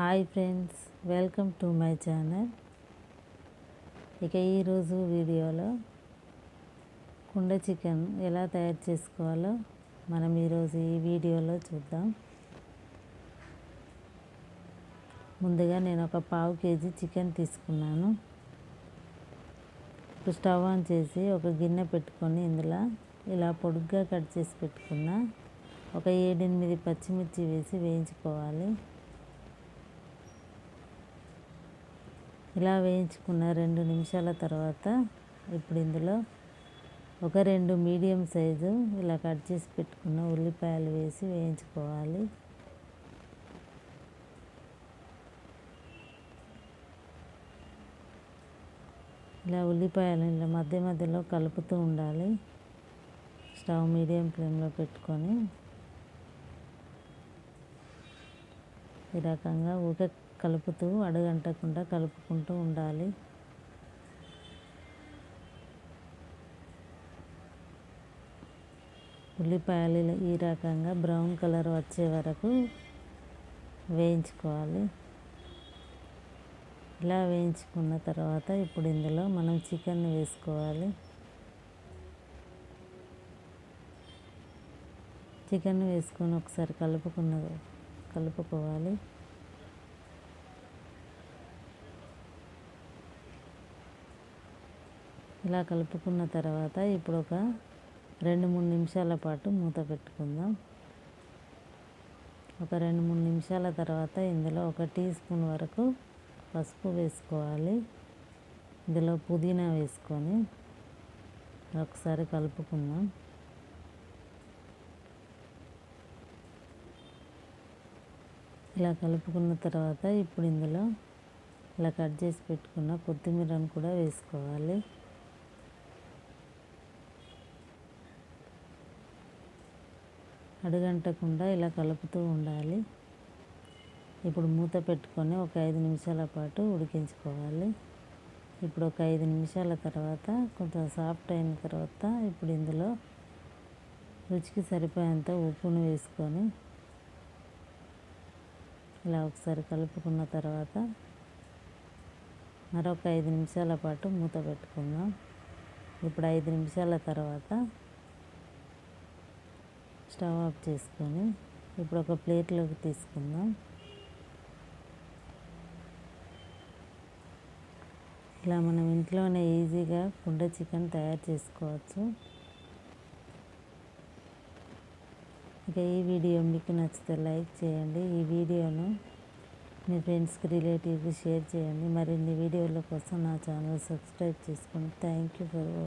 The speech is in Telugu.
Hi friends, welcome to my channel. ఇక ఈరోజు వీడియోలో కుండ చికెన్ ఎలా తయారు చేసుకోవాలో మనం ఈరోజు ఈ వీడియోలో చూద్దాం. ముందుగా నేను ఒక పావు కేజీ చికెన్ తీసుకున్నాను. ఇప్పుడు స్టవ్ ఆన్ చేసి ఒక గిన్నె పెట్టుకొని ఇందులో ఇలా పొడుగ్గా కట్ చేసి పెట్టుకున్న ఒక 7-8 పచ్చిమిర్చి వేసి వేయించుకోవాలి. ఇలా వేయించుకున్న 2 నిమిషాల తర్వాత ఇప్పుడు ఇందులో ఒక 2 మీడియం సైజు ఇలా కట్ చేసి పెట్టుకున్న ఉల్లిపాయలు వేసి వేయించుకోవాలి. ఇలా ఉల్లిపాయలు ఇలా మధ్య మధ్యలో కలుపుతూ ఉండాలి. స్టవ్ మీడియం ఫ్లేమ్లో పెట్టుకొని ఈ రకంగా కలుపుతూ అడుగంటకుండా కలుపుకుంటూ ఉండాలి. ఉల్లిపాయలు ఈ రకంగా బ్రౌన్ కలర్ వచ్చే వరకు వేయించుకోవాలి. ఇలా వేయించుకున్న తర్వాత ఇప్పుడు ఇందులో మనం చికెన్ వేసుకోవాలి. చికెన్ వేసుకొని ఒకసారి కలుపుకోవాలి. ఇలా కలుపుకున్న తర్వాత ఇప్పుడు ఒక 2-3 నిమిషాల పాటు మూత పెట్టుకుందాం. ఒక 2-3 నిమిషాల తర్వాత ఇందులో 1 టీ స్పూన్ వరకు పసుపు వేసుకోవాలి. ఇందులో పుదీనా వేసుకొని ఒకసారి కలుపుకుందాం. ఇలా కలుపుకున్న తర్వాత ఇప్పుడు ఇందులో ఇలా కట్ చేసి పెట్టుకున్న కొత్తిమీరను కూడా వేసుకోవాలి. అడుగంటకుండా ఇలా కలుపుతూ ఉండాలి. ఇప్పుడు మూత పెట్టుకొని ఒక 5 నిమిషాల పాటు ఉడికించుకోవాలి. ఇప్పుడు ఒక 5 నిమిషాల తర్వాత కొంచెం సాఫ్ట్ అయిన తర్వాత ఇప్పుడు ఇందులో రుచికి సరిపోయేంత ఉప్పును వేసుకొని ఇలా ఒకసారి కలుపుకున్న తర్వాత మరొక 5 నిమిషాల పాటు మూత పెట్టుకుందాం. ఇప్పుడు 5 నిమిషాల తర్వాత స్టవ్ ఆఫ్ చేసుకొని ఇప్పుడు ఒక ప్లేట్లోకి తీసుకుందాం. ఇలా మనం ఇంట్లోనే ఈజీగా కుండ చికెన్ తయారు చేసుకోవచ్చు. ఇక ఈ వీడియో మీకు నచ్చితే లైక్ చేయండి. ఈ వీడియోను మీ ఫ్రెండ్స్కి, రిలేటివ్కి షేర్ చేయండి. మరిన్ని వీడియోల కోసం నా ఛానల్ సబ్స్క్రైబ్ చేసుకోండి. Thank you for watching.